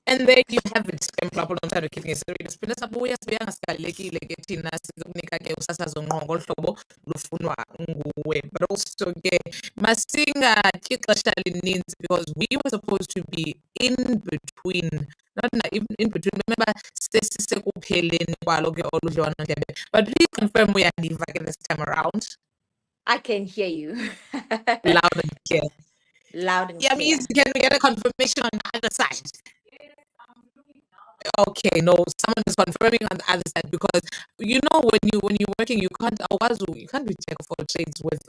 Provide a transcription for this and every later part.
And there you have it, Couple on time keeping a serious business. Abuya Spiana Skaleki, Legatina, Signica, Sasa Zongo, Flobo, Lufunwa, but also get Masinga Kitlashali needs because we were supposed to be in between. Not even in between. Remember, Stacy Pelin, but please confirm we are leaving this time around. I can hear you. Loud and clear. Loud and clear. Means can we get a confirmation on the other side? Okay, no, someone is confirming on the other side because when you're working you can't be check for trades with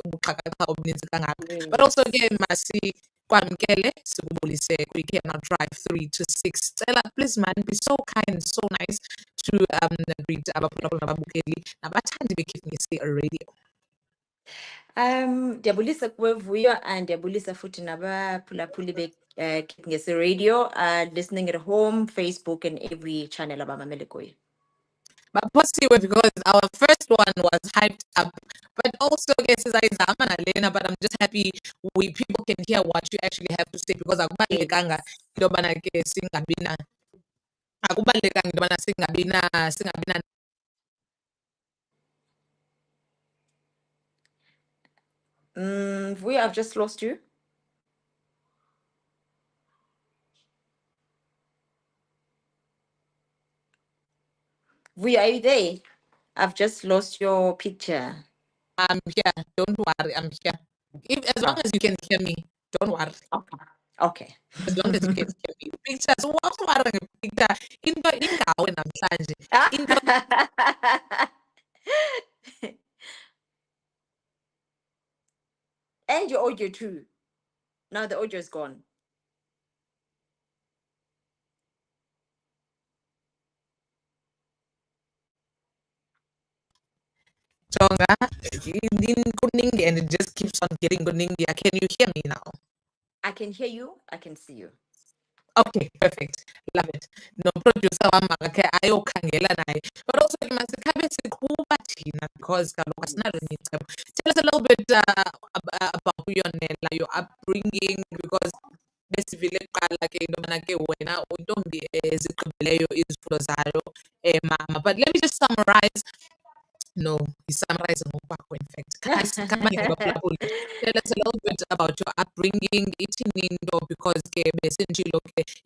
but also again masi kwamkele sikubulise we cannot drive 3 to 6 Stella, please man be so kind, so nice to read abaphulaphula nababukeli nabathandi beKhiphingesi radio. Ndiyabulisa kuwe Vuyo and ndiyabulisa futhi nabaphulaphuli beKhiphingesi radio listening at home, Facebook and every channel abamamele kuyo. But positive because our first one was hyped up, but also but I'm just happy people can hear what you actually have to say because akubalekanga into bana ke singabina Vuyo, I've just lost you. Vuyo, are you there? I've just lost your picture. I'm here. Don't worry. I'm here. As long as you can hear me, don't worry. Okay. As long as you can hear me. Pictures. What picture? And your audio too. Now the audio is gone. Tonga, and it just keeps on getting Kuningia. Can you hear me now? I can hear you. I can see you. Okay, perfect. Love it. No producer ayo khangela naye. But also masikhabe sikhuba thina because kaloku asinalo time. Tell us a little bit about Yonela, your upbringing because besivile kuqala ke into yobana ke wena uyintombi ezigqibileyo izifundo zayo mama. But let me just summarize. No, he's summarizing in fact. Tell us a little bit about your upbringing, eating indo because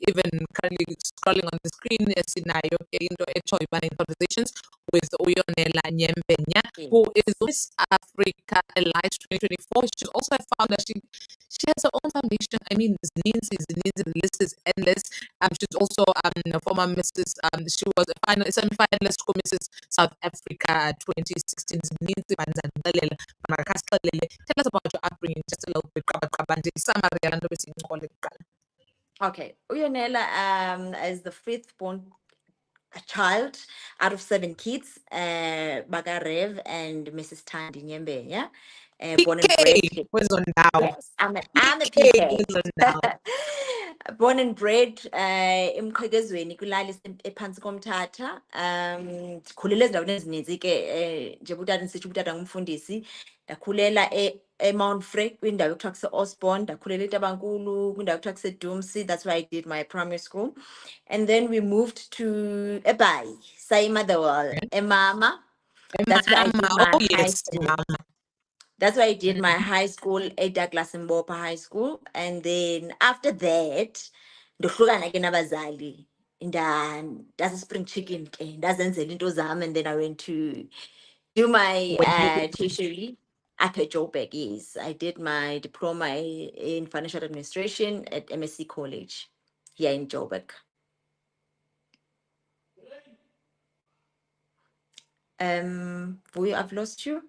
even currently scrolling on the screen scenario into in conversations with Yonela Nyembenya, who is Miss Africa Elite 2024. She's also a founder. She has her own foundation. I mean, the list is endless. She's also a former Mrs. She was a semi-finalist for Mrs. South Africa 2016. Tell us about your upbringing just a little bit. Okay, Yonela is the fifth born child out of 7 kids, Baga Rev and Mrs. Tandi Nyembenya. Born and bred. Yes, I'm a PK. Born and bred emqhekezweni kulali ephansi komthatha khulele ezindaweni ezininzi ke njengoba utata ngisitsho utata ngumfundisi ndakhulela eMount Frey kwindawo ekuthiwa kuse-Osborne ndakhulela eTabankulu kwindawo ekuthiwa kuse-Dumsi. That's where I did my primary school, and then we moved to eBhayi Sayimotherwell eMama. That's where I did my high school. That's why I did my high school at Douglas Mbopa High School. And then after that, ndohlukana ke nabazali. That's a spring chicken. Ndazenzela into zami, and then I went to do my tertiary at Joburg. Yes, I did my diploma in financial administration at MSc College here in Joburg. I've lost you.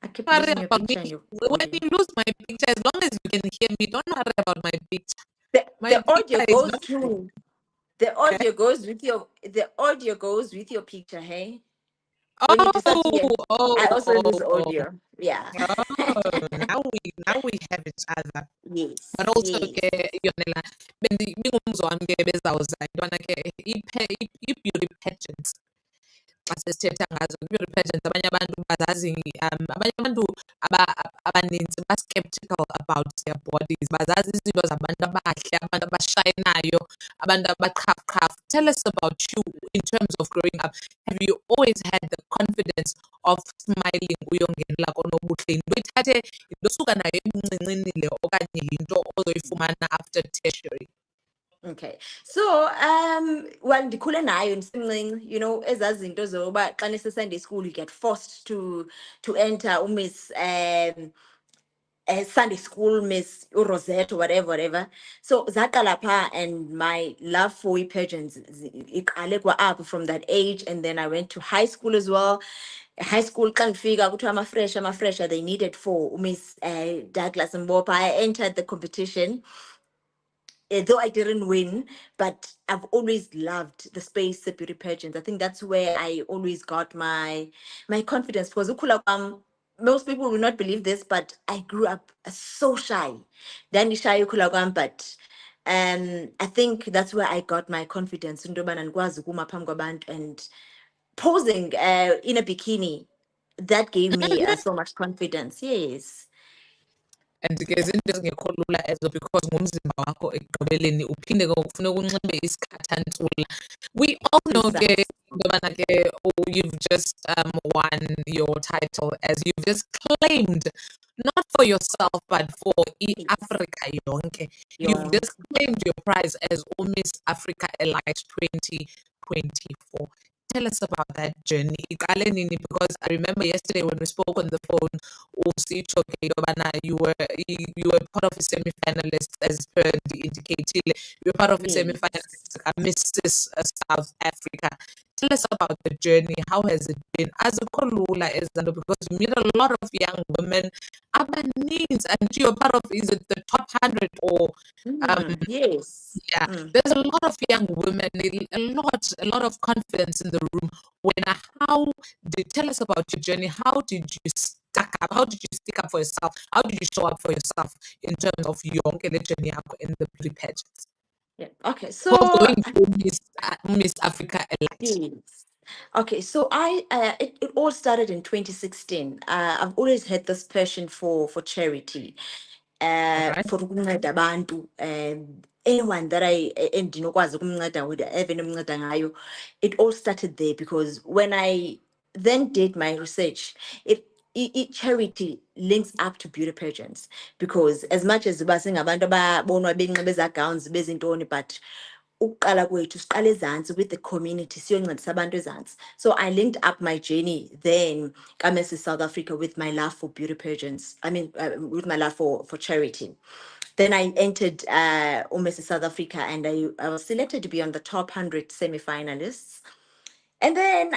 I keep losing your picture. When you lose my picture, as long as you can hear me, don't worry about my picture. The audio goes through. The audio goes with your. The audio goes with your picture. Hey. I also lose audio. Yeah. Now we have each other. Yes. But also Yonela, bengumzo wami ke bezawuza intwana ke i-beauty pageants. xa sesithetha ngazo beauty pageants, abanye abantu bazazi abanye abantu abaninzi ba-skeptical about their bodies, bazazi izinto zabantu abahle, abantu abashayinayo, abantu abaqhafuqhafu. Tell us about you in terms of growing up. Have you always had the confidence of smiling uyongenela konobuhle? Yinto ithathe, yinto osuka nayo ebuncincinci le okanye yinto ozoyifumana after tertiary? Okay. So, well, ndikhule nayo ndisemncinci, you know, ezaa zinto zoba xa nise-Sunday school you get forced to enter Miss Sunday school, Miss Rosette, or whatever. So zaqala pha, and my love for pageants iqale up from that age, and then I went to high school as well. High school xa ndifika kuthiwa ama-fresher they needed for Miss Douglas Mbopha. I entered the competition. Though I didn't win, but I've always loved the space, the beauty pageants. I think that's where I always got my confidence. Because most people will not believe this, but I grew up so shy. Then shy but I think that's where I got my confidence. Into yobana ndikwazi ukuma phambi kwabantu and posing in a bikini. That gave me so much confidence. Yes. And ke zinto ezingekho lula ezo because ngumzimba wakho ekugqibeleni uphinde ke kufuneka unxibe isikhathantsula. We all know ke Precisely. into yobana ke you've just won your title, as you've just claimed, not for yourself but for Yes. Africa yonke. You've Yeah. just claimed your prize as Miss Africa Elite 2024. Tell us about that journey. Iqale nini? Because I remember yesterday when we spoke on the phone, usitsho ke yobana you were part of a semi-finalist, as per the indicated. You were part of a Yes. semi-finalist, Mrs. South Africa. Tell us about the journey. How has it been? As a kolula, because you meet a lot of young women, abaninzi, and you're part of, is it the top 100 or Yes. yeah, there's a lot of young women, a lot of confidence in the room. How did tell us about your journey? How did you stack up? How did you stick up for yourself? How did you show up for yourself in terms of your journey in the beauty pageants? Yeah. Okay. Before So going to Miss Africa Elite. yes. Okay. So it all started in 2016. I've always had this passion for charity. All right. For ukunceda abantu, anyone that I endinokwazi ukumnceda with evenomnceda ngayo. It all started there because when I then did my research, charity links up to beauty pageants, because as much as uba singabantu ababonwa benxibe ezaa gowns bezintoni, but ukuqala kwethu siqala ezantsi with the community siyoncedisa abantu ezantsi. So I linked up my journey then kaMrs South Africa with my love for beauty pageants. I mean, with my love for charity. Then I entered Mrs South Africa, and I was selected to be on the top 100 semi-finalists. And then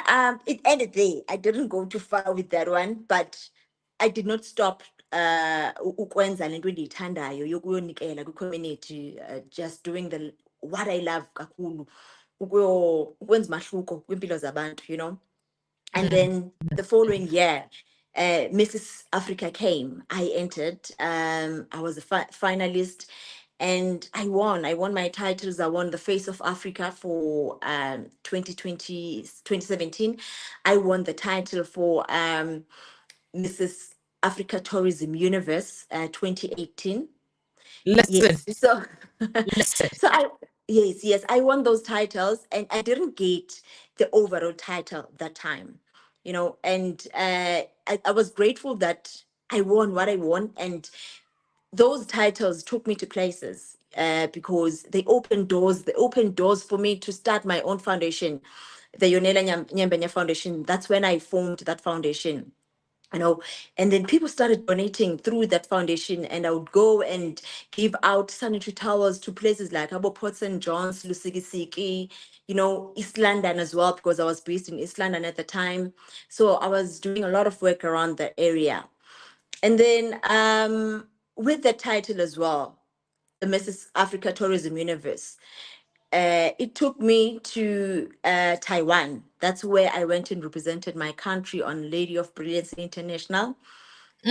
it ended there. I didn't go too far with that one, but I did not stop ukwenza lento endiyithandayo yokuyonikela kwi-community, just doing what I love kakhulu, ukwenza umahluko kwimpilo zabantu, you know. And then the following year, Mrs. Africa came. I entered. I was a finalist, and I won. I won my titles. I won the Face of Africa for 2017. I won the title for Mrs. Africa Tourism Universe 2018. Listen, Yes. So, listen. so yes, I won those titles, and I didn't get the overall title that time, you know, and I was grateful that I won what I won, and those titles took me to places, because they opened doors. They opened doors for me to start my own foundation, the Yonela Nyembenya Foundation. That's when I formed that foundation, you know. And then people started donating through that foundation, and I would go and give out sanitary towels to places like Abo Port St. John's, Lusikisiki, you know, East London as well, because I was based in East London at the time. So I was doing a lot of work around that area. And then with the title as well, the Mrs. Africa Tourism Universe, it took me to Taiwan. That's where I went and represented my country on Lady of Brilliance International.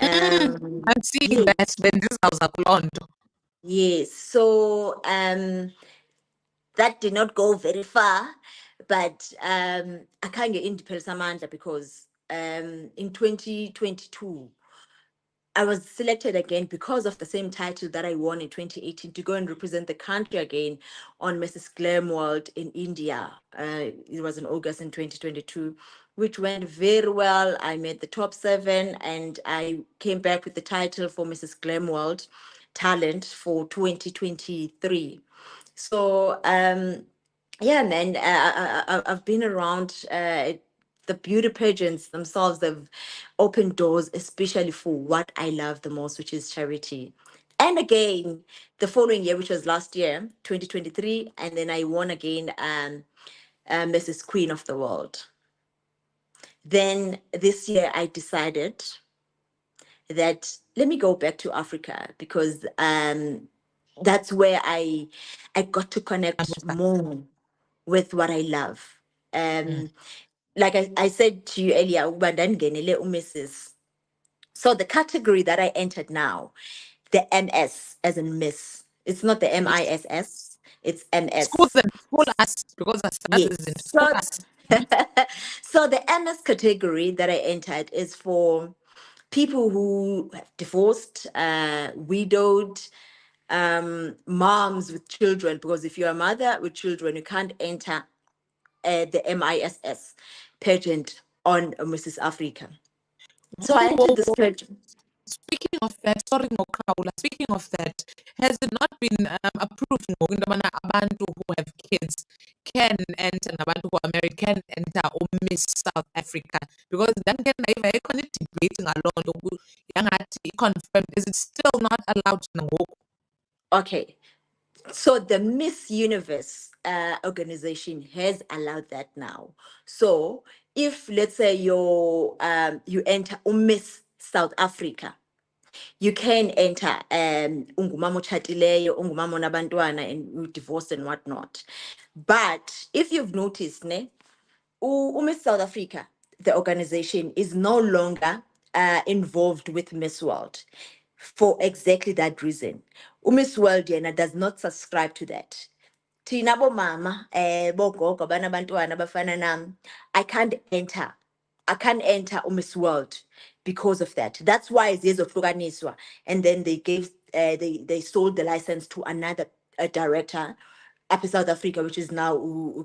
I'm seeing Yes, that when this house blonde. yes. So that did not go very far. but I can't get into Samantha because in 2022 I was selected again because of the same title that I won in 2018 to go and represent the country again on Mrs. Glam World in India. It was in August in 2022, which went very well. I made the top 7 and I came back with the title for Mrs. Glam World Talent for 2023. So, yeah, man, I've been around the beauty pageants themselves. They've opened doors, especially for what I love the most, which is charity. And again, the following year, which was last year, 2023, and then I won again, Mrs. Queen of the World. Then this year, I decided that let me go back to Africa because that's where I got to connect more with what I love. Like I said to you earlier, ukuba ndandigenele uMrs. So the category that I entered now, the MS as in Miss, it's not the MISS, it's School MS. them, school us, because us Yes. isn't school So, us. so the MS category that I entered is for people who have divorced, widowed, moms with children. Because if you're a mother with children, you can't enter the MISS pageant on Mrs. Africa. So I entered this pageant. Speaking of that, sorry Ngokaula, speaking of that, has it not been approved into yobana abantu who have kids can enter, nabantu who are married can enter Miss South Africa? Because then can I ikhona i-debate ngaloo nto yangathi confirmed, is it still not allowed nangoku? Okay. So the Miss Universe organization has allowed that now. So if let's say you enter Miss South Africa, you can enter ungumama otshatileyo, ungumama onabantwana and you divorced and whatnot. But if you've noticed, ne, Miss South Africa, the organization is no longer involved with Miss World for exactly that reason. Miss World yena does not subscribe to that. Thina bomama bogogo banabantwana bafana nami, I can't enter Miss World because of that. That's why zizohlukaniswa, and then they gave they sold the license to another director up in South Africa, which is now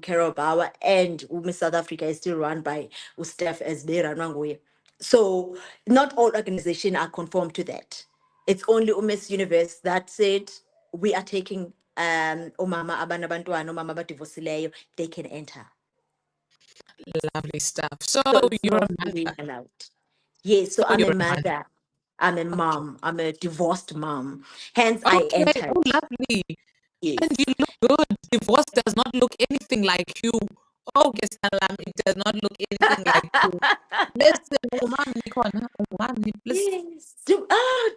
Carol Bauer, and Miss South Africa is still run by Steph as Ranwangoye. So not all organizations are conformed to that. It's only Miss Universe that said we are taking omama abanabantwana, omama abadivosileyo, they can enter. Lovely stuff. So So it's you're a not really mother. allowed. Yes, so So I'm a you're a mother. mother. I'm a mom. I'm a divorced mom. Hence, I Okay. entered. Oh, lovely. And Yes. you look good. Divorce does not look anything like you. Oh, Salam, it does not look anything like you. Listen, umami, please. Yes.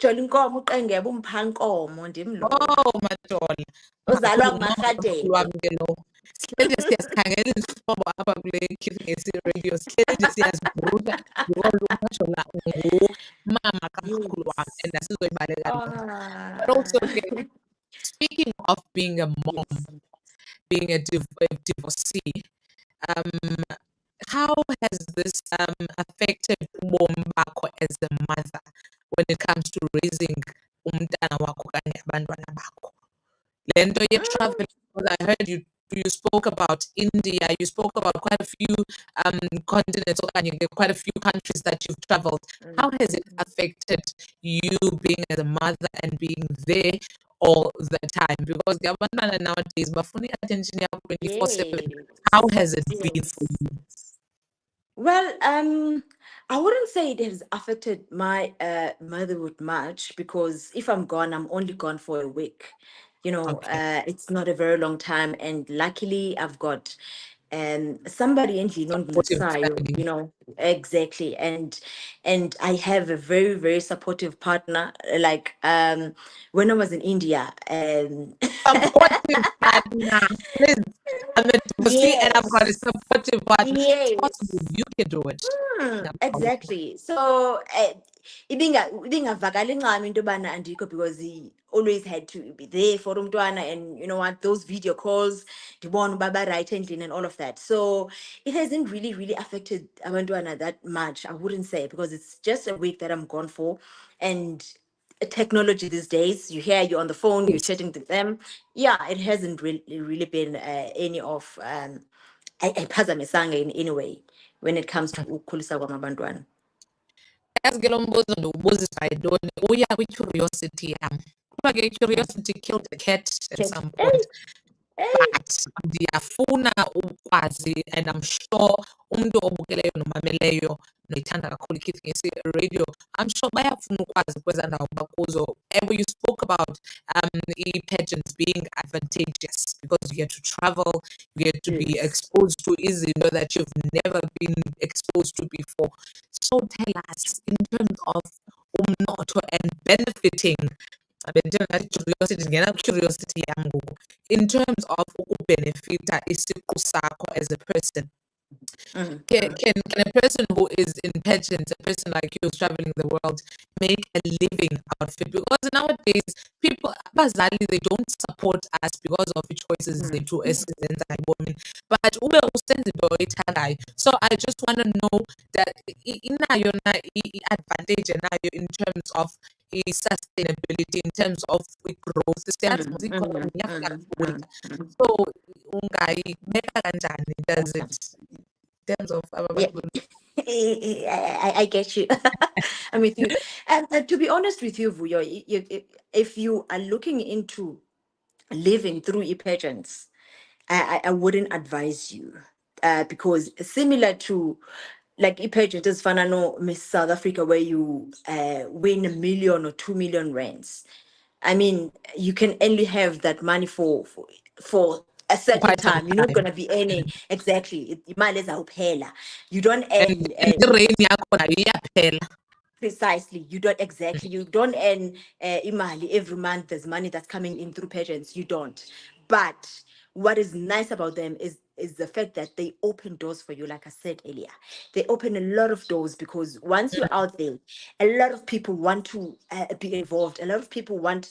Jolly Nkomo uqengebe umpha nkomo ndim lo. Oh, madola. Uzalwa Makhulu nguMahlathelwe. wami ke lo. Sihleli nje siyazikhangela izihlobo apha kule Kiss Radio. Sihleli nje siyazibhuda. Yolo ngasho la ngumama kamakhulu wami and asizoyibaleka lona. But also, Ah. okay, speaking of being a mom, Yes. being a divorcee, how has this affected ubomi bakho as a mother when it comes to raising umntana wakho kanye abantwana bakho? Le nto ye-travel, because I heard you spoke about India, you spoke about quite a few continents, okanye quite a few countries that you've traveled. How has it affected you being as a mother and being there all the time? Because the abantwana nowadays bafuna i-attention yakho 24/7. How has it been for Yes. you? Well, I wouldn't say it has affected my motherhood much because if I'm gone, I'm only gone for a week. Okay. It's not a very long time, and luckily I've got somebody in Supportive Sayo, family. exactly, and I have a very very supportive partner. Like when I was in India, Supportive partner, please. I'm a divorcee and I've got a Yes. supportive partner. It's possible. Yes. You can do it. Exactly. So ibingavakali ncam into yobana andikho because he always had to be there for umntwana, and you know what, those video calls, ndibona uba barayithi endlini and all of that. So it hasn't really affected abantwana that much, I wouldn't say, because it's just a week that I'm gone for. And technology these days, you hear, you're on the phone, you're Yes. chatting to them. Yeah, it hasn't really been any of ayiphazamisanga in any way when it comes to ukukhulisa kwamabantwana. Yazi ke lo mbuzo ndiwubuziswa yintoni? Uya kwi-curiosity yam. Kuba ke curiosity killed the cat at Cat. some Hey, point. hey. But ndiyafuna ukwazi, and I'm sure umntu obukeleyo nomameleyo noyithanda kakhulu iKids Radio, I'm sure bayafuna ukwazi kwezaa ndawo bakuzo. Ever you spoke about e-pageants being advantageous because you get to travel, you get to be Yes. exposed to izinto that you've never been exposed to before. So tell us, in terms of umnotho and benefiting, curiosity, curiosity yam ngoku, in terms of ukubenefita isiqu sakho as a person, can a person who is in pageants, a person like you who's traveling the world, make a living out of it? Because nowadays, people, abazali, they don't support us because of the choices they do esizenzayo ebomini. But ube usenza into oyithandayo. So I just want to know that inayo na i-advantage nayo in terms of sustainability, in terms of growth. Siyazi mos i-economy iyafluctuate. So ungayibeka kanjani, does it, in terms of Yeah. I get you. I'm with you. And to be honest with you, Vuyo, if you are looking into living through e-pageants, I wouldn't advise you. Because similar to like e-pageant is Fanano Miss South Africa, where you win 1 million or 2 million rands. I mean, you can only have that money for a certain quite some time. You're not time? gonna be earning exactly. You don't And earn the rain yakho nayo iyaphela. precisely. You don't exactly. You don't earn imali every month. There's money that's coming in through pageants. You don't. But what is nice about them is the fact that they open doors for you. Like I said earlier, they open a lot of doors, because once you're out there, a lot of people want to be involved. A lot of people want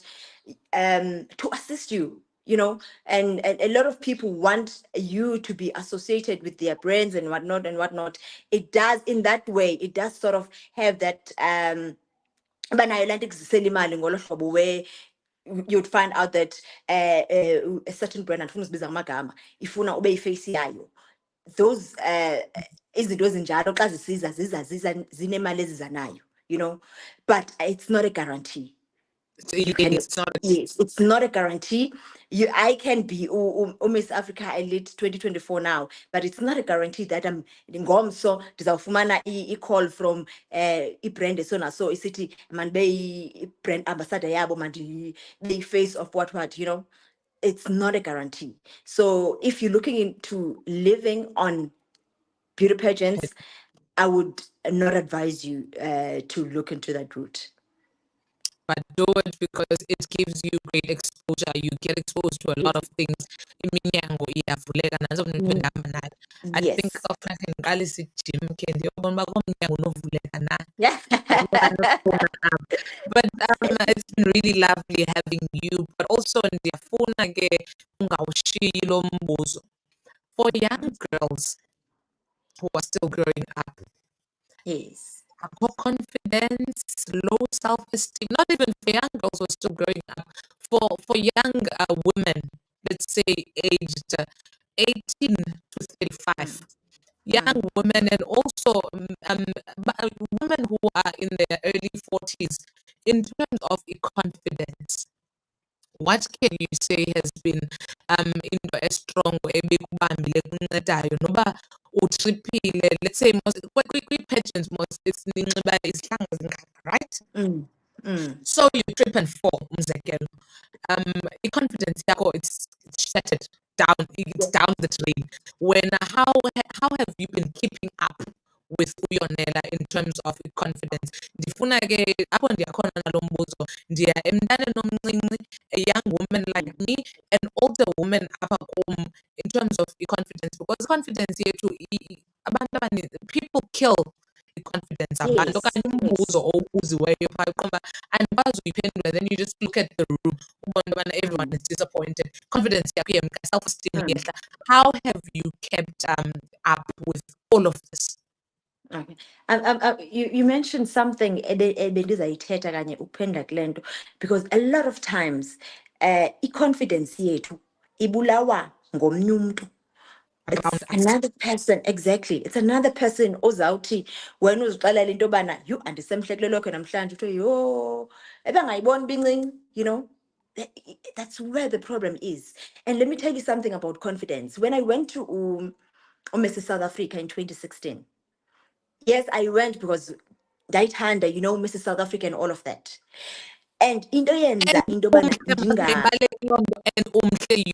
to assist you, you know, and a lot of people want you to be associated with their brands and whatnot. It does, in that way, it does sort of have that banayo laa nto ikuzisela imali ngolo hlobo, where you'd find out that a certain brand, andifuna uzibiza ngamagama, ifuna ube yiface yayo. Those izinto ezinjalo xa ziza zinemali eziza nayo, you know, but it's not a guarantee. You can, It's not. yes, it's not a guarantee. I can be Miss Africa Elite 2024 now, but it's not a guarantee that I'm ngomso ndizawufumana i-call from i-brand so na so isithi mandibe brand ambassador yabo, mandi be face of what, you know. It's not a guarantee. So if you're looking into living on beauty pageants, I would not advise you to look into that route. But do it because it gives you great exposure. You get exposed to a lot of things. Iminyango iyavuleka nazo mntu endihamba nayo. I think Yes. okufuneka ndiqalise ijim ke ndiyobona uba komnyango unovuleka na. Yeah. But it's been really lovely having you. But also ndiyafuna ke ungawushiyi lo mbuzo. For young girls who are still growing up, Yes. poor confidence, low self-esteem, not even for young girls who are still growing up, for young women, let's say aged 18 to 35, young women, and also women who are in their early 40s, in terms of confidence. What can you say has been into a strong ebekubambile kuncedayo noba utriphile, let's say most kwi-pageants most it's ninxiba izihlanga zingaka, right? So you trip and fall, umzekelo. I-confidence yakho, it's shattered down, it's down the drain. How have you been keeping up with Yonela in terms of confidence. Ndifuna ke apho ndiyakhona nalo mbuzo ndiya emntaneni omncinci, a young woman like me, an older woman apha kum in terms of confidence, because confidence yethu abantu abaninzi, people kill i-confidence abantu okanye umbuzo owubuziweyo phaa uqonda andikwazi uyiphendula, then you just look at the room ubone ubana everyone is disappointed, confidence yakho iyemka, self-esteem iyehla. How have you kept up with all of this? Okay. You mentioned something ebendizayithetha kanye ukuphendula kule nto, because a lot of times i-confidence yethu ibulawa ngomnye umntu. It's another person, exactly. It's another person ozawuthi wena uzixelela into yobana yhu andisemhle kule lokho namhlanje uthiwe yho ebengayiboni bincinci, you know. That's where the problem is. And let me tell you something about confidence. When I went to Mrs. South Africa in 2016, yes, I went because ndayithanda, you know, Mrs. South Africa and all of that. And into yenza into yobana and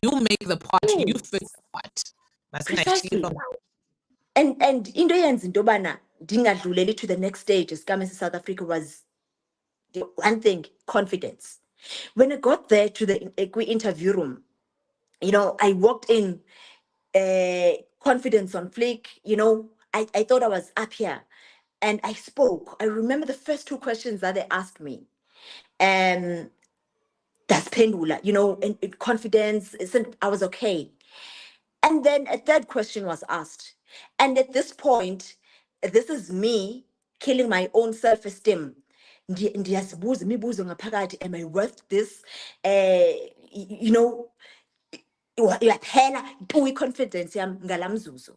you make the part, you fit the part. Precisely. And into yenza into yobana ndingadluleli to the next stage as Mrs. South Africa was the one thing, confidence. When I got there to the interview room, you know, I walked in, confidence on fleek, you know, I thought I was up here. And I spoke. I remember the first two questions that they asked me. That's pendula, you know, in confidence, I was okay. And then a third question was asked. And at this point, this is me killing my own self-esteem. Ndiyazibuza imibuzo ngaphakathi, am I worth this? You know, iyaphela tu confidence yam ngalamzuzu.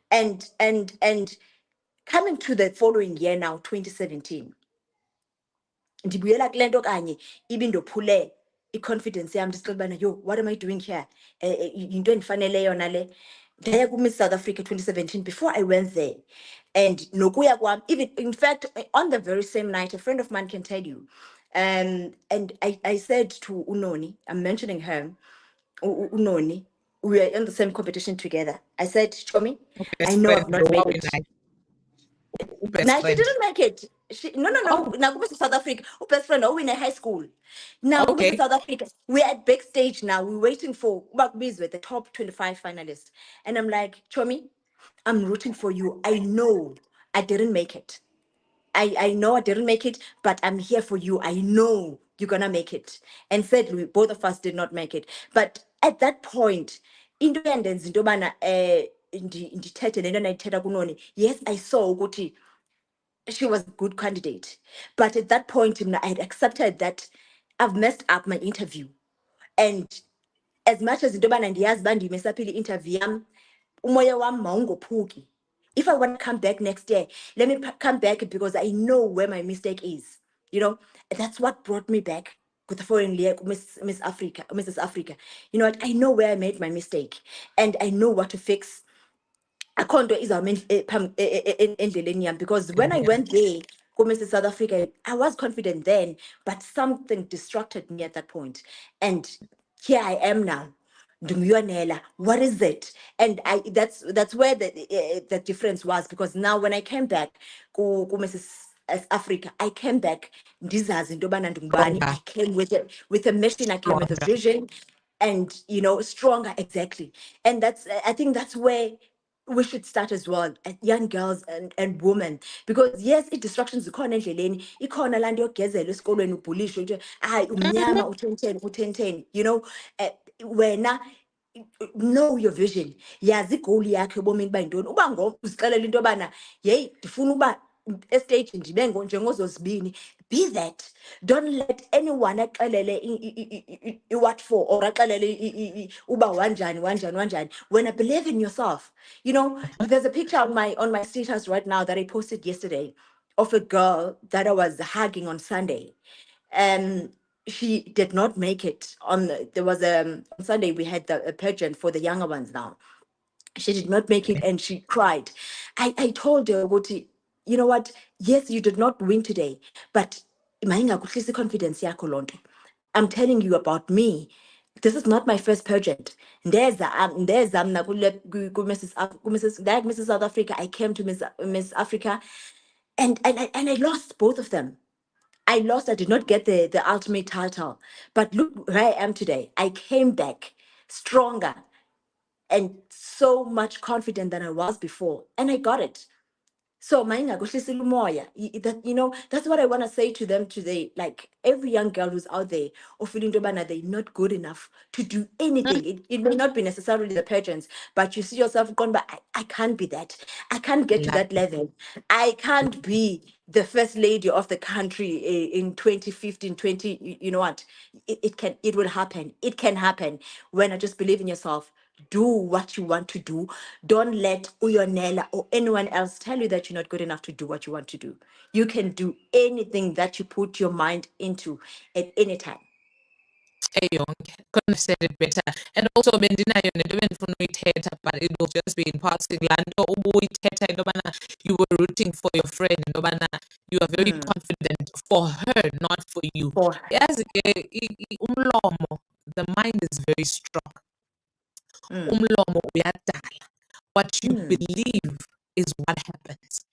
And coming to the following year now, 2017, ndibuyela kule nto kanye ibindophule i-confidence yam ndisixela ubana yo, what am I doing here? Yinto endifanele yona le. Ndaya ku-Miss South Africa 2017 before I went there. And nokuya kwam, even in fact, on the very same night, a friend of mine can tell you, and I said to Unoni, I'm mentioning her, Unoni, we were in the same competition together. I said, Chomi, I know I've not made it. Now she didn't make it. No. Now go to South Africa. Best friend, we in high school. Now go to South Africa. We're at backstage now. We're waiting for Bakbiz with the top 25 finalists. And I'm like, Chomi, I'm rooting for you. I know I didn't make it. I know I didn't make it, but I'm here for you. I know you're gonna make it. And sadly, both of us did not make it. But at that point, independence, yes, I saw ukuthi she was a good candidate. But at that point, I had accepted that I've messed up my interview. And as much as ndobana ndiyazi bandimesa phela interview yam, umoya wam mawungophuki. If I want to come back next year, let me come back because I know where my mistake is. You know, and that's what brought me back with the foreign year, Mrs. Africa. You know what? I know where I made my mistake, and I know what to fix. Akhonto endleleni yami, because when I went there, Mrs. South Africa, I was confident then, but something distracted me at that point. And here I am now. Yonela, what is it? And that's where the difference was, because now when I came back Mrs. Africa, I came back ndizazi into yobana ndingubani. I came with a mission, I came with a vision, and you know, stronger, exactly. And I think that's where we should start as well, at young girls and women, because yes, distractions zikhona endleleni, ikhona laa nto yogezela esikolweni ubhulishwe nje hayi umnyama u-1010, you know. Wena know your vision, yazi igoal yakho ebomini uba yintoni. Uba uzixelela into yobana yeyi ndifuna uba estage ndibe njengozozibini, be that. Don't let anyone axelele what for, or axelele uba wanjani. When I believe in yourself, you know. There's a picture on my status right now that I posted yesterday of a girl that I was hugging on Sunday. She did not make it there was on Sunday we had a pageant for the younger ones now. She did not make it and she cried. I told her, you know what? Yes, you did not win today, but confidence yakho lonto. I'm telling you about me. this is not my first pageant. Ndeza mna Mrs. South Africa. I came to Miss Africa, and I lost both of them. I lost. I did not get the ultimate title, but look where I am today. I came back stronger and so much confident than I was before, and I got it. So mainga kuhlisile umoya. That, that's what I want to say to them today. Like every young girl who's out there or feeling that they're not good enough to do anything. It may not be necessarily the pageants, but you see yourself going, but I can't be that. I can't get to Love that level. I can't be the first lady of the country in 2015, 20. You know what? It will happen. It can happen when I just believe in yourself. Do what you want to do. Don't let Yonela or anyone else tell you that you're not good enough to do what you want to do. You can do anything that you put your mind into at any time. yonke. Couldn't have said it better. And also bendinayo nento bendifuna uyithetha, but it will just be in passing. Laa nto ubuyithetha into yobana you were rooting for your friend, into yobana you are very confident for her, not for you. For Yazi ke umlomo, the mind is very strong. Umlomo uyadala. What you believe is what happens.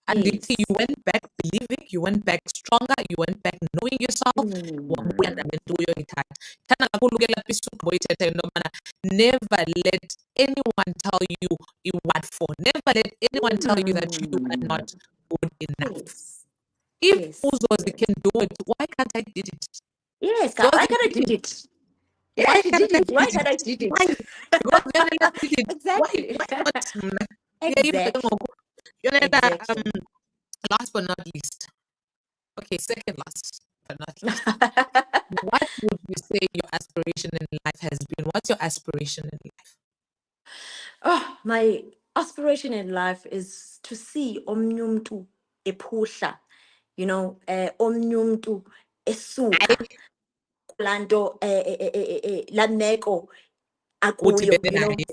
And yes. you went back believing, you went back stronger, you went back knowing yourself. Wabuya nalento uyoyithatha. Thanda kakhulu ke lapho isugqibo oyithethayo into yobana never let anyone tell you what for. Never let anyone tell you that you are not good enough. Yes. If Yes. Uzozi can do it, why can't I did it? Yes, Zozi why can't I did did it. it? Why Yeah, she can't did I it. Why did can't I it? did Why? it? Because Yonela did it. Exactly. Why not mna? Exactly. Yonela, Exactly. last but not least. Okay, second last but not least. What would you say your aspiration in life has been? What's your aspiration in life? Oh, my aspiration in life is to see omnyumtu epusha, omnyumtu esuka Hayi, kulanto lameko akuyo, udibene naye.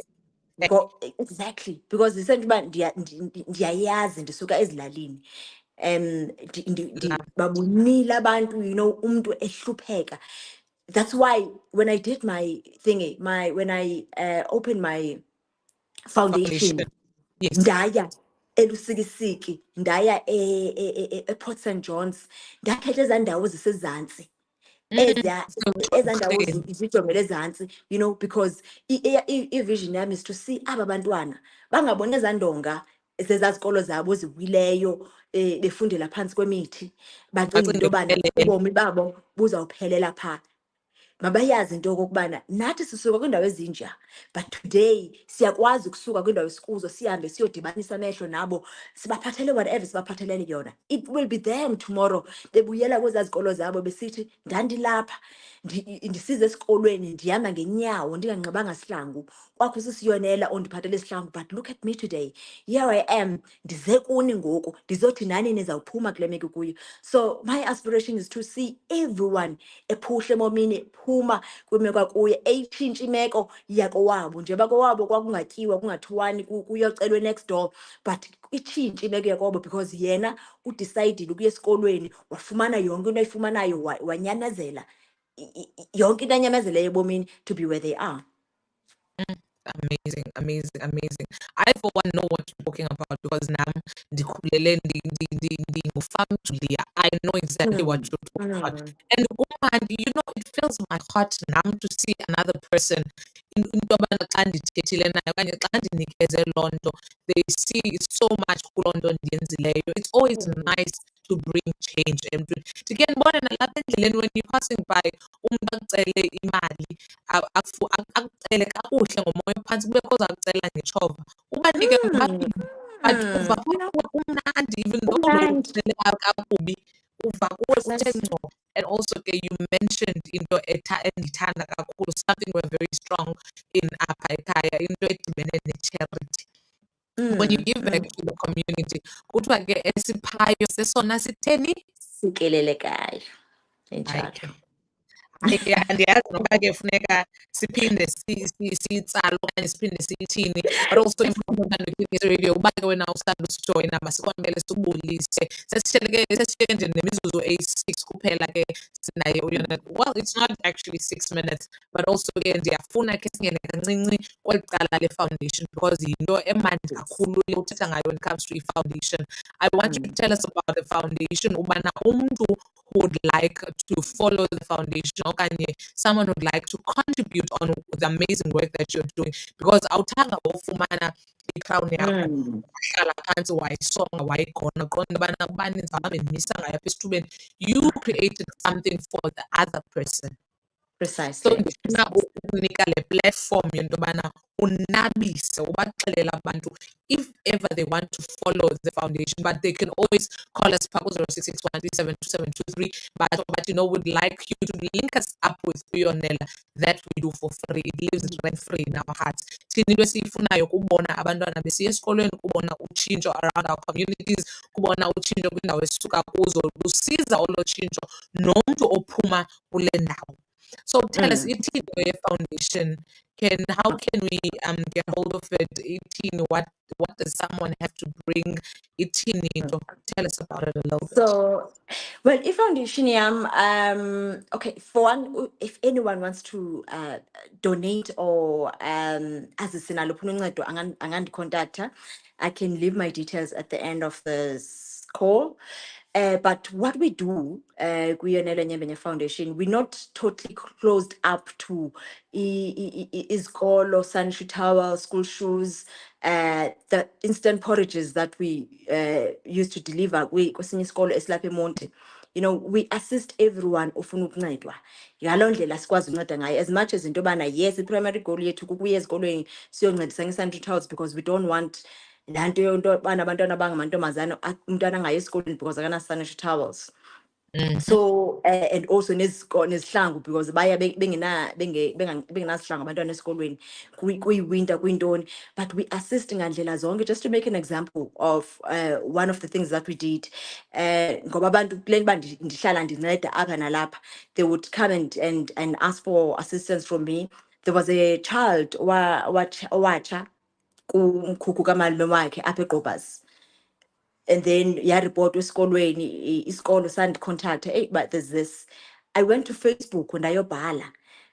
exactly, because isentuba ndiyayazi ndisuka ezilalini. Love Babonile abantu, umntu ehlupheka. That's why when I did my thingy, when I opened my foundation. foundation, Yes. ndaya elusikisiki, ndaya ePort St John's, ndakhetha ezaa ndawo zisezantsi, ezaa ndawo zijongele ezantsi, because i-vision yami is to see aba bantwana bangaboni ezaa ndonga zezaa zikolo zabo ziwileyo, befundela phantsi kwemithi, bacinga into yobana ubomi babo buzawuphelela phaa. Mabayazi into okokubana nathi sisuka kwiindawo ezinja, but today siyakwazi ukusuka kwiindawo esikuzo sihambe siyodibanisa amehlo nabo, sibaphathele whatever sibaphathelele yona. It will be them tomorrow bebuyela kwezaa zikolo zabo besithi ndandilapha, ndisize esikolweni ndihamba ngenyawo ndinganxibanga sihlangu, kwakho sisiyonela ondiphathele isihlangu, but look at me today. Here I am, ndize kuni ngoku ndizothi nani nizawuphuma kule meko kuyo. So my aspiration is to see everyone ephuhle emomini, phuma kwimeko akuyo, eyitshintsha imeko yakowabo. Njengoba kowabo kwakungatyiwa kungathiwani kuyocelwe next door, but itshintshe imeko yakowabo because yena udicayidile ukuya esikolweni, wafumana yonke into ayifumanayo, wanyamezela yonke into anyamezeleyo ebomini to be where they are. Amazing, amazing, amazing. I for one know what you're talking about because now Julia. I know exactly what you're talking about. And woman, it fills my heart now to see another person in they see so much kuloo. It's always nice to bring change and to get more than when you're passing by imali akucele kakuhle ngomoya phansi kube khoza akucela ngechova ubanike ngobabini but uva kumnandi even though lo ucele kakubi uva kuwe kuthe ngco. And also you mentioned into endithanda kakhulu, something we're very strong in apha ekhaya, into edibene ne-charity. When you give back to the community kuthiwa ke esiphayo sesona sitheni sikelelekayo, Hayi ke. enjalo. Yeah, ndiyazi noba ke funeka siphinde siyitsale okanye siphinde siyithini, but also important radio uba ke wena usanda usijoyina masikwamele sikubulise. Sesishiyeke nje nemizuzu eyi-6 kuphela ke sinaye uyona. Well, it's not actually 6 minutes, but also ke ndiyafuna ke singene kancinci kweli cala le-foundation because yinto emandi kakhulu le uthetha ngayo when it comes to i-foundation. I want you to tell us about the foundation, ubana umntu who would like to follow the foundation okanye someone who would like to contribute on the amazing work that you're doing, because awuthanga wofumana i-crown yakho wahlala phantsi wayisonga wayigona qonda ubana baninzi ababendimisa ngayo apha esithubeni. You created something for the other person. So Precisely. ndifuna ukunika le platform yento yobana unabise ubaxelele abantu if ever they want to follow the foundation, but they can always call us phaa ku-0661372723 but you know, would like you to link us up with Yonela. That we do for free. It lives rent free in our hearts. Thina into esiyifunayo kubona abantwana besiya esikolweni, kubona utshintsho around our communities, kubona utshintsho kwiindawo esisuka kuzo, lusiza olo tshintsho nomntu ophuma kule ndawo. So tell us, ithini your foundation? How can we get hold of it? Ithini, what does someone have to bring? Ithini into? Tell us about it a little bit. So, well, if foundation okay, for one, if anyone wants to donate or as a sinalo pununcedo angandicontacta, I can leave my details at the end of this call. But what we do, Yonela Nyembenya Foundation, we're not totally closed up to iskolo, sanitary towel, school shoes, the instant porridges that we used to deliver. We you know, we assist everyone ofuna ukuncedwa. Ngaloo ndlela sikwazi unceda ngayo, as much as into yobana yes, i-primary goal yethu kukuya ezikolweni siyoncedisa nge-sanitary towels, because we don't want laa nto yonto yobana abantwana abangamantombazana umntwana angayi esikolweni because akana-sanitary towels. So and also nezihlangu, because baya bengenazihlangu abantwana esikolweni kwi-winter kwintoni, but we assist ngandlela zonke. Just to make an example of one of the things that we did, ngoba abantu kule nto ndihlala ndinceda apha nalapha, they would come and ask for assistance from me. There was a child owatsha kumkhukhu kamalume wakhe apha eGqobhas. And then report esikolweni, isikolo sandicontacta, hey, but there's this. I went to Facebook ndayobhala,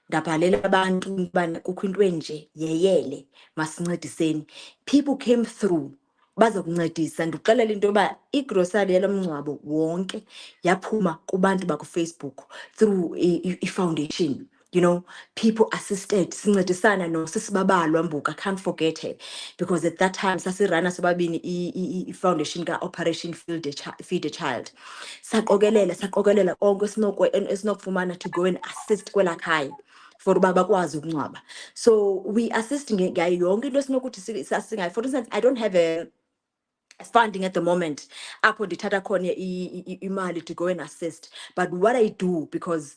ndabhalela abantu ubana kukho into enje yeyele, masincediseni. People came through baza kuncedisa. Ndikuxelela into yoba igrocery yalo mngcwabo wonke yaphuma kubantu baku-Facebook through i-foundation. You know, people assisted, sincedisana nosisibabalwa Mbuka, I can't forget her, because at that time sasirana sobabini i-foundation ka-Operation Feed a Child. Saqokelela konke esinokufumana to go and assist kwela khaya for uba bakwazi ukungcwaba. So we assist ngayo yonke into esinokuthi sasingayo. For instance, I don't have a funding at the moment apho ndithatha khona imali to go and assist, but what I do, because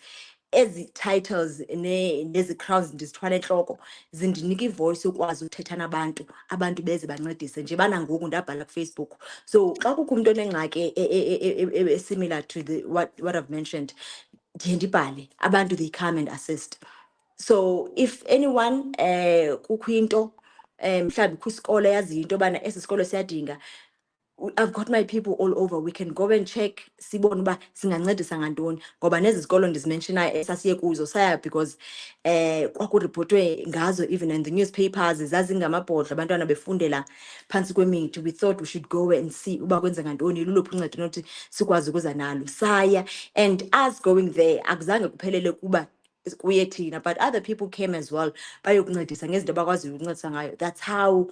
ezi titles nezi crowds ndizithwala entloko zindinika ivoice yokwazi uthetha nabantu, abantu beze bancedise nje bana ngoku ndabhala kuFacebook. So xa kukho umuntu onengxaki similar to what I've mentioned, ndiye ndibhale, abantu they come and assist. So if anyone kukho into mhlawumbi kwisikolo yaziyo into yobana esi sikolo siyadinga, I've got my people all over. We can go and check sibone uba singancedisa ngantoni, ngoba nezi zikolo ndizimentionayo esasiye kuzo saya because kwakuripotwe ngazo even in the newspapers, zazingamabhodla abantwana befundela phantsi kwemithi. We thought we should go and see uba kwenza ngantoni, luluphi uncedo nothi sikwazi ukuza nalo. Saya, and us going there akuzange kuphelele kuba kuye thina, but other people came as well bayokuncedisa ngezinto abakwaziyo ukuncedisa ngayo. That's how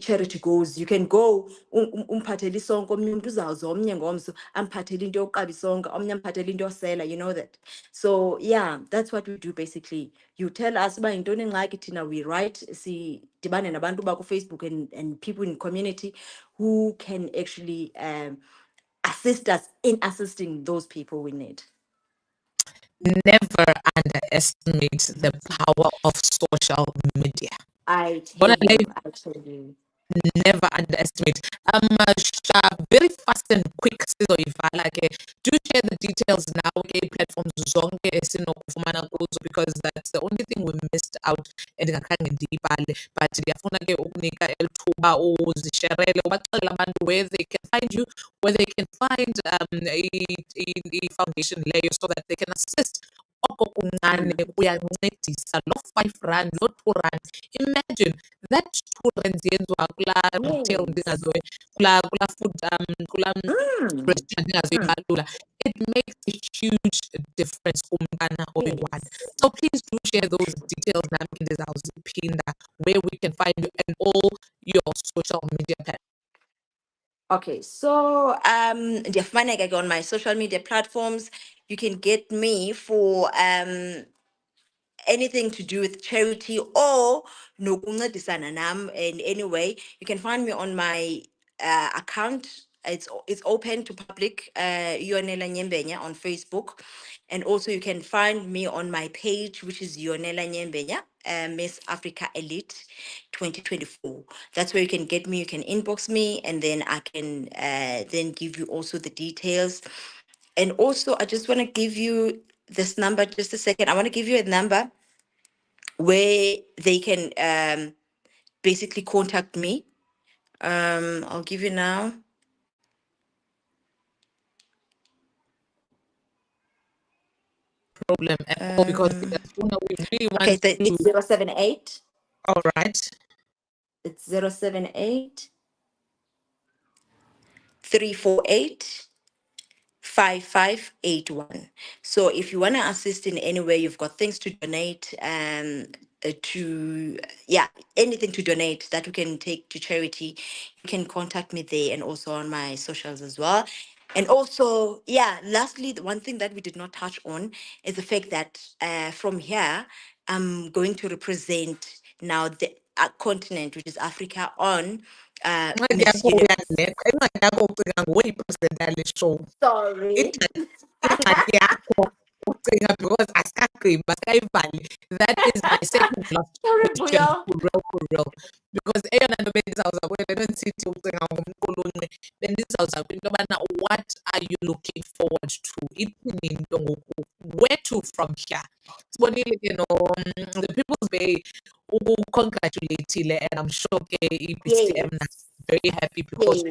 charity goes. You can go umphathele isonka, omnye umuntu uzawuza omnye ngomso amphathele into yokuqaba isonka, omnye amphathele into yosela, you know that. So yeah, that's what we do basically. You tell us uba yintoni ingxaki, thina we write, sidibane nabantu baku-Facebook and people in community who can actually assist us in assisting those people we need. Never underestimate the power of social media. I tell you. never underestimate. Very fast and quick sizoyivala ke. Do share the details now ke platforms zonke esinokufumana kuzo, because that's the only thing we missed out endingakhange ndiyibale. But ndiyafuna ke ukunika elithuba uzisherele ubaxelele abantu where they can find you, where they can find i-foundation leyo, so that they can assist. Oko kuncane kuyancedisa, lo 5 rand, lo 2 rand. Imagine that 2 rands yenziwa kulaa retail ndingazobe kulaa food restaurant ndingazoyibalula. It makes a huge difference kumntana oyi-one. So please do share those details nami ndizawuziphinda, where we can find you and all your social media platforms. Okay, so ndiyafumaneka ke on my social media platforms. You can get me for anything to do with charity or nokuncedisana nam in any way. You can find me on my account. It's open to public, Yonela Nyembenya on Facebook. And also you can find me on my page, which is Yonela Nyembenya, Miss Africa Elite 2024. That's where you can get me. You can inbox me, and then I can then give you also the details. And also, I just want to give you this number, just a second. I want to give you a number where they can basically contact me. I'll give you now. Problem at all, because we really want Okay, it's 078. All right. It's 078 348 5581. So if you want to assist in any way, you've got things to donate, anything to donate that we can take to charity, you can contact me there, and also on my socials as well. And also, lastly, the one thing that we did not touch on is the fact that from here, I'm going to represent now the continent, which is Africa, on Miss Universe. Sorry. Because that is my second last Sorry, question, Buyo. for real. Because eyona nto bendizawuza kuyo bendisithi ucinga ngomqulunqi, bendizawuza kwinto yobana what are you looking forward to? Ithini into ngoku? Where to from here? Sibonile ke the People's Bay ukucongratulateile, and I'm sure ke i-BCM Yes. very happy because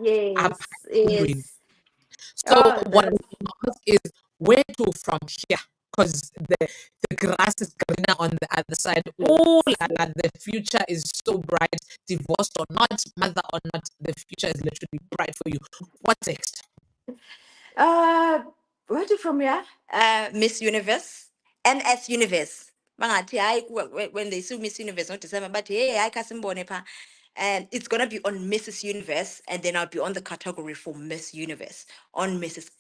Yes. up. Yes. So Oh, what I that's- want to ask is where to from here? Because the grass is greener on the other side. Oh la la, the future is so bright. Divorced or not, mother or not, the future is literally bright for you. What's next? Where to from here? Miss Universe, MS Universe. Bangathi hayi when they sue Miss Universe not December, but hey, I kasimbone pha. And it's gonna be on Mrs. Universe, and then I'll be on the category for Miss Universe on Mrs.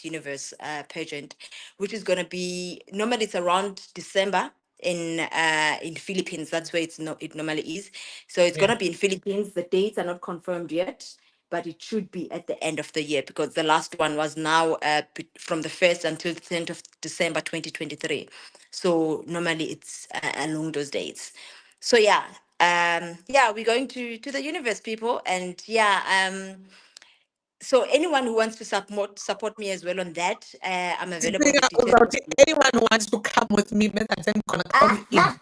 Universe pageant, which is gonna be normally it's around December in Philippines. That's where it normally is. So it's Yeah. gonna be in Philippines. The dates are not confirmed yet, but it should be at the end of the year, because the last one was now from the 1st until the 10th of December 2023. So normally it's along those dates. So we're going to the universe, people, and so anyone who wants to support me as well on that, I'm available. The details. Anyone who wants to come with me, I'm gonna count me in.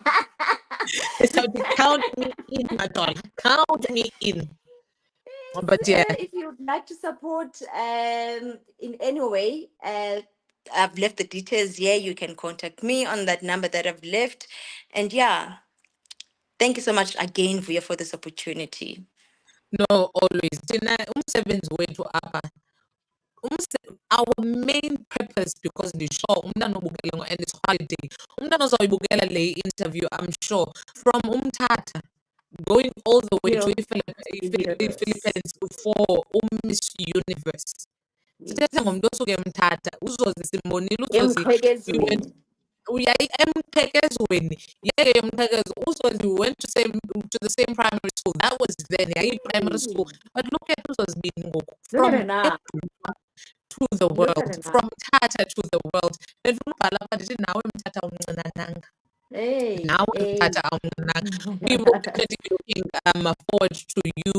So count me in, Madonna. Count me in. But yeah, If you would like to support in any way, I've left the details here. You can contact me on that number that I've left. And thank you so much again, Vuya, for this opportunity. no, always. Thina umsebenzi wethu apha. Our main purpose, because ndisho umntana obukele and it's holiday. Umntana ozoyibukela le interview, I'm sure, from umtata going all the way to Philippines for Miss Universe. Sithetha ngomuntu osuke emthatha uzoze simbonile Emqhekezweni. uyayi emqhekezweni yeke yomqhekezo uzozi we went to the same primary school. That was then yayi primary school. But look at uzozibini ngoku from to the world, from Tata to the world. Bendifuna ubhala apha ndithi nawe mthatha umncinananga. Now that we will definitely be looking forward to you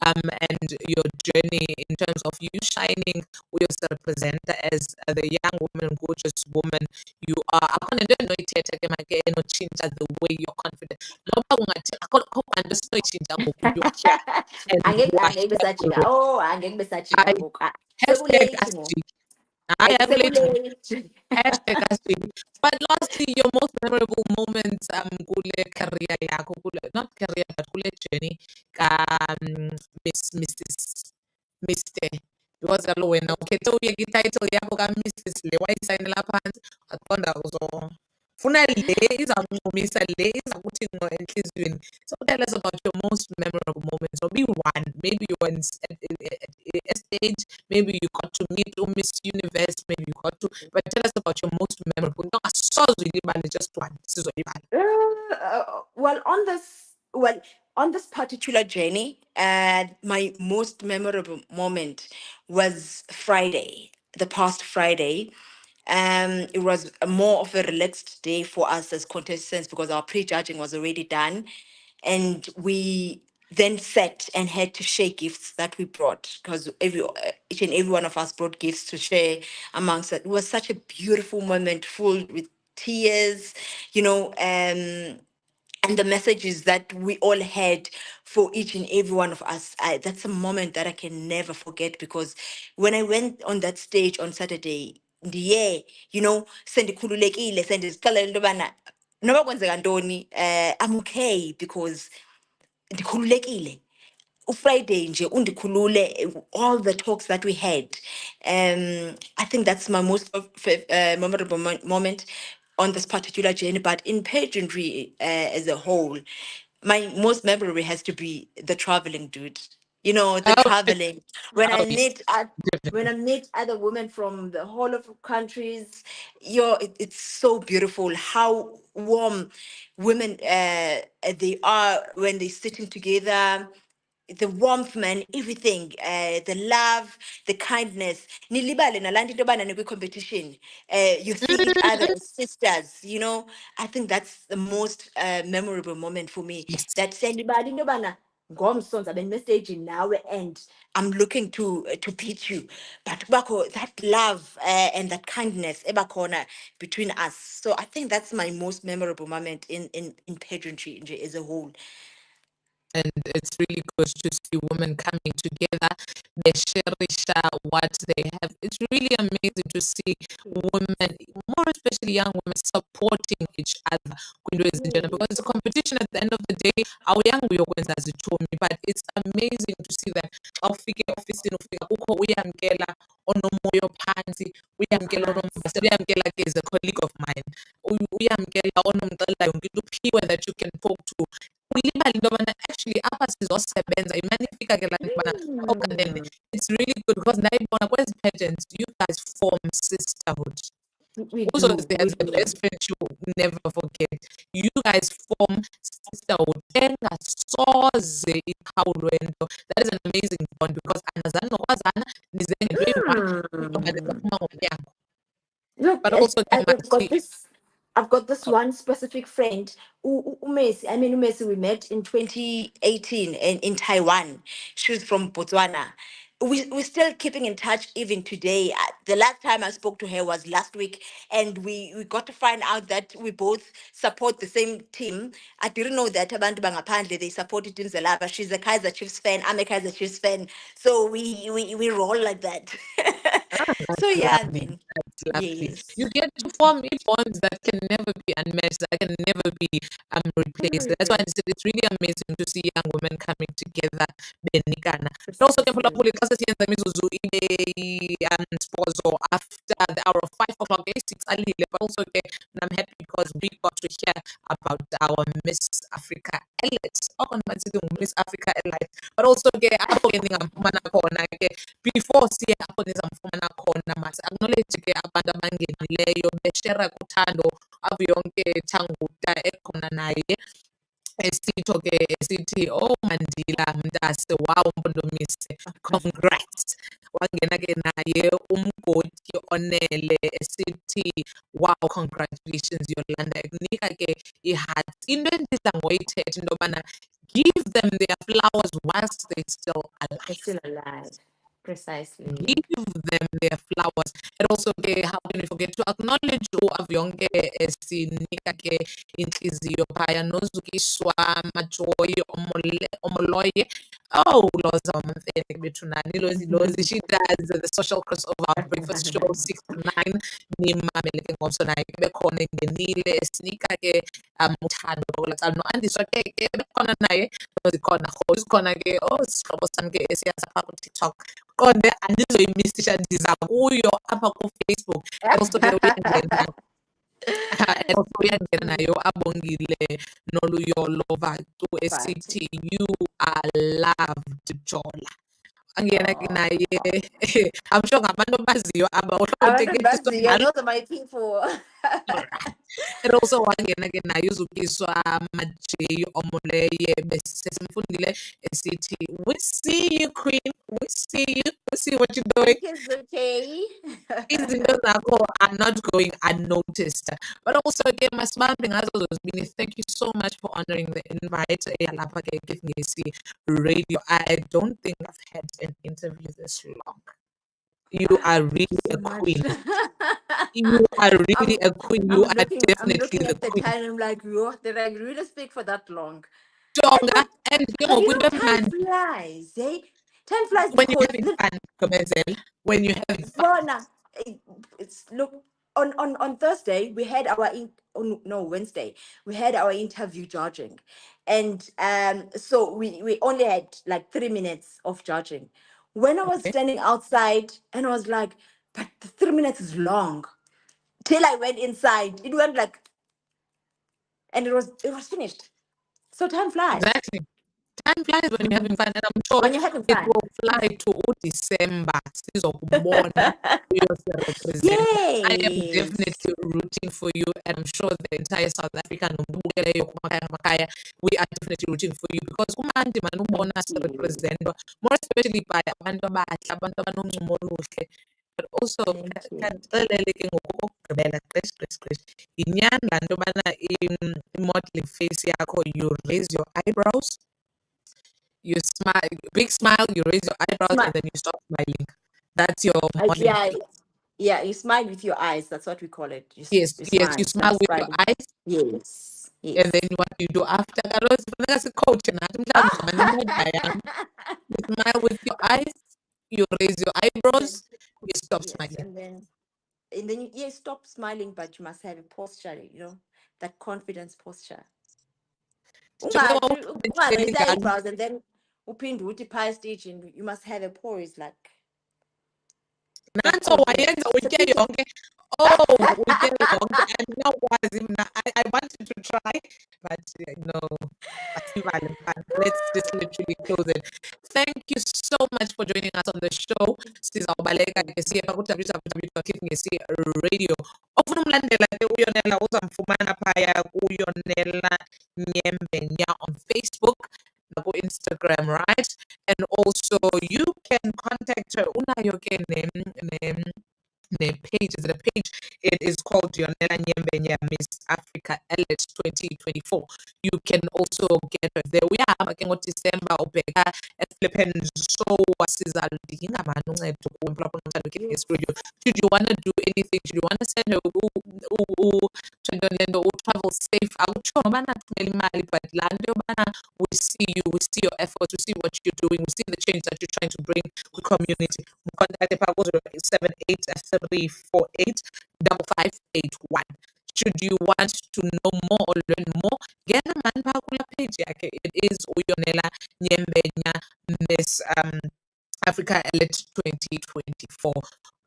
and your journey in terms of you shining yourself represent as the young woman, gorgeous woman you are. Akhona into endinoyithetha ke make enotshintsha the way you're confident. Noba kungathi akho nto sinoyitshintsha ngoku you're and angeke besajika angeke besajika ngoku hashtag sekulate ngoku asijiki. Hayi akulate. sekulate Hashtag asijiki. But lastly, your most memorable moments kule career yakho, not career but kule journey ka Mr. Because kaloku wena ukhethe uyeka i-title yakho ka-Mrs. le wayisayinela phantsi waqonda uzofuna le iza kunqumisa le iza kuthi ngqo entliziyweni. So tell us about your most memorable moments. Or be one. Maybe you were at a stage, maybe you got to meet Miss Universe, maybe you got to, but tell us about your most memorable. No, just one. Well, on this particular journey, my most memorable moment was Friday, the past Friday. It was more of a relaxed day for us as contestants because our prejudging was already done, and we then sat and had to share gifts that we brought because each and every one of us brought gifts to share amongst it. It was such a beautiful moment, full with tears, you know. And the messages that we all had for each and every one of us, that's a moment that I can never forget because when I went on that stage on Saturday, you know, sendikhululekile sendizixelela into yobana noba kwenzeka ntoni I'm okay because ndikhululekile. Friday nje undikhulule, all the talks that we had. I think that's my most memorable moment on this particular journey. But in pageantry as a whole, my most memorable has to be the traveling, dude. You know, the Oh, traveling. When I yes, meet when I meet other women from the whole of countries, it's so beautiful how warm women they are when they're sitting together, the warmth, man, everything, the love, the kindness. Nilibale nalandi into yobana nikwi-competition. You see each other as sisters, you know. I think that's the most memorable moment for me. yes. That sendibali into yobana ngomso ndizabe ndimestage nawe and I'm looking to beat you. But kubakho that love and that kindness ebakhona between us. So I think that's my most memorable moment in pageantry nje as a whole. And it's really good to see women coming together. They share what they have. It's really amazing to see women, more especially young women, supporting each other. Because it's a competition at the end of the day. Our young as told me, but it's amazing to see that our figure office in uko uyamkela onomoyo phansi, uyamkela uyamkela is a colleague of mine. Uyamkela onomcela yonke uphiwe that you can talk to. Actually apha sizosebenza imane ifika ke laa nto ubana then it's really good because ndayibona kwezi pageants you guys form sisterhood. Also there's a best friend you will never forget. You guys form sisterhood engasoze iqhawulwe nto. That is an amazing bond because anazani nokwazana nize ngento eyi-one nizaphuma ngomnyango. Look, But also I've got this one specific friend, Umesi. I mean, Umesi, we met in 2018 in Taiwan. She was from Botswana. We're still keeping in touch even today. The last time I spoke to her was last week, and we got to find out that we both support the same team. I didn't know that abantu bangaphandle they supported Team Zalaba. She's a Kaiser Chiefs fan. I'm a Kaiser Chiefs fan. So we roll like that. So that's yeah, lovely. man. That's lovely. Yes. You get to form bonds that can never be unmatched, that can never be replaced. That's why I said it's really amazing to see young women coming together. Benikana. And also ke mphulaphuli xa sesiyenza imizuzu spozo after the hour of 5 o'clock, sixalile, but also ke I'm happy because we got to hear about our Miss Africa elite. Miss Africa elite. But also ke apho ke ningamfumana khona ke before siye apho nizamfumana khona acknowledge ke abantu abangenileyo beshera kuthando ave yonke thanguta ekhona naye esitho-ke esithi, "Oh Mandila Mntase, wow Mpondomise, congrats." Wangena-ke naye umgodi onele esithi, "Wow, congratulations Yolanda." Ekunika-ke i-heart. Into endidla ngoyithetha into yobana give them their flowers whilst they're still They're alive. still alive. Precisely. Give them their flowers. And also ke how can we forget to acknowledge uAvyonke esinika-ke inhliziyo phaya nozukiswa Majoy Omoloye. Oh, Loza Mamfene bethu nani Lozi, she does the social crossover breakfast show 6 to 9 nimamele ke ngomso naye bekhona engenile esinika-ke uthando lokucala no-Andiswa ke bekhona naye zikhona zikhona ke sihlobo sami ke esiyazi apha ku-TikTok qonde andizoyimisisha ndiza kuyo apha ku-Facebook also ke uyangena also uyangena nayo abongile noluyolo vatu esithi you are loved Jola angena ke naye I'm sure ngabantu abaziyo aba uhlobo Those are my people. and also wangena ke naye uzukiswa Majay Omoleye besesimfundile esithi we see you queen, we see what you're doing. It's okay. Izinto zakho are not going unnoticed. But also again, masibambe ngazo zozibini. Thank you so much for honoring the invite. Yalapha ke Gifngesi Radio. I don't think I've had an interview this long. You are really a queen. You are really a queen. You are definitely I'm looking the at the queen. time. I'm like, yo, did I really speak for that long? Jonga and But you know, time man. flies, eh? Time flies When you're because having fun, Gomezel. When you're having fun. Bona, it's look on Thursday we had our Wednesday we had our interview judging, and so we only had like 3 minutes of judging. When I was Okay. standing outside and I was like, but the 3 minutes is long. Till I went inside, it went like, and it was finished. So time flies Exactly. Time flies when you're having fun, and I'm sure when you're having it fun. will fly to December. Sizokubona uyose-represent. I am Yes. definitely rooting for you, and I'm sure the entire South Africa nobukeleyo kumakhaya ngamakhaya, we are definitely rooting for you because kumandi man ubona sirepresentwa, more especially by abantu abahle, abantu abanoncumo oluhle. But also Thank you. kandixelele ke ngoku okokugqibela gqish. Yinyani laa nto yobana i-modeling face yakho, you raise your eyebrows, you smile, big smile, you raise your eyebrows, Smile. and then you stop smiling. That's your modeling Yeah, face. yeah, you smile with your eyes. That's what we call it. You Yes, you smile with your smiling. eyes, Yes, and yes. then what you do after kaloku sifuneka sicoache nathi mhlawumbi uzawumane imida yam. You smile with your eyes, you raise your eyebrows, you stop Yes, smiling. and then you stop smiling, but you must have a posture, that confidence posture. Njengoba Raise your ngalo, eyebrows and then uphinde uthi pie stage, and you must have a poise like nanso confidence. wayenza utye yonke. Oh, utye yonke. Andinawukwazi mna. I wanted to try, but no. Asivale mfana. Let's just literally close it. Thank you so much for joining us on the show. Sizawubaleka ke siye pha ku-www.Gifngesi Radio. Ofuna umlandela ke uYonela uzamfumana phaya kuYonela Nyembenya on Facebook, Instagram, right? And also you can contact her. Unayo ke the page is the page. It is called Yonela Nyembenya Miss Africa Elite 2024. You can also get her there. We are making on December ubheka eFlipens so wasizaludinga mani uncedo kuwe mphulaphula Gifngesi Radio. Should you want to do anything, should you want to send her travel safe, awutsho noba nathumela imali, but laa nto yobana we see you, we see your efforts, we see what you're doing, we see the change that you're trying to bring to the community. Contact pha ku-078 38 5581. Should you want to know more or learn more, get a man pha kula page yakhe. It is uYonela Nyembenya Miss Africa Elite 2024.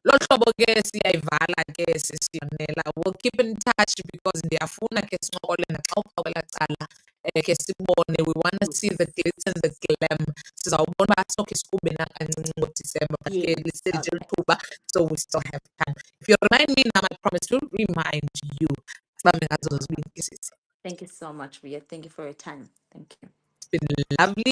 Lo hlobo ke siyayivala ke sisiyonela. We'll keep in touch because ndiyafuna ke sincokole naxa upha kwelaa cala ke sibone. We want to see the glitz and the glam. Sizawubona uba sokhe sikube nakancinci ngoDisemba, but ke liselitshe lithuba, so we still have time. If you remind me now, I promise to remind you. Sibambe ngazo zozibini isisi. Thank you so much, Mia. Thank you for your time. Thank you. It's been lovely.